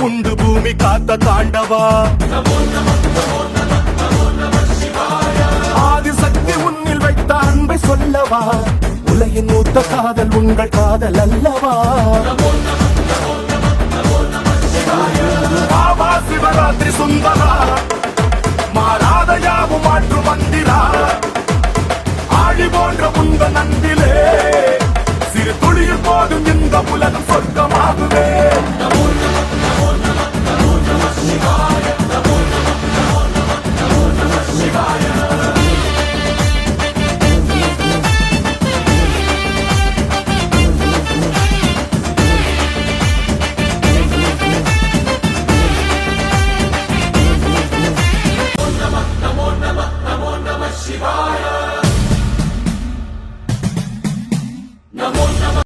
கொண்டு பூமி காத்த தாண்டவா ஆதிசக்தி உன்னில் வைத்த அன்பை சொல்லவா உலகின் மூத்த காதல் உங்கள் காதல் அல்லவா பாபா சிவராத்திரி சுந்தரா மாறாத யாவும் மாற்று மந்திரா ஆழி போன்ற உந்த நன்பிலே சிறு துளியில் போதும் இந்த உலகம் சொர்க்கமாகுமே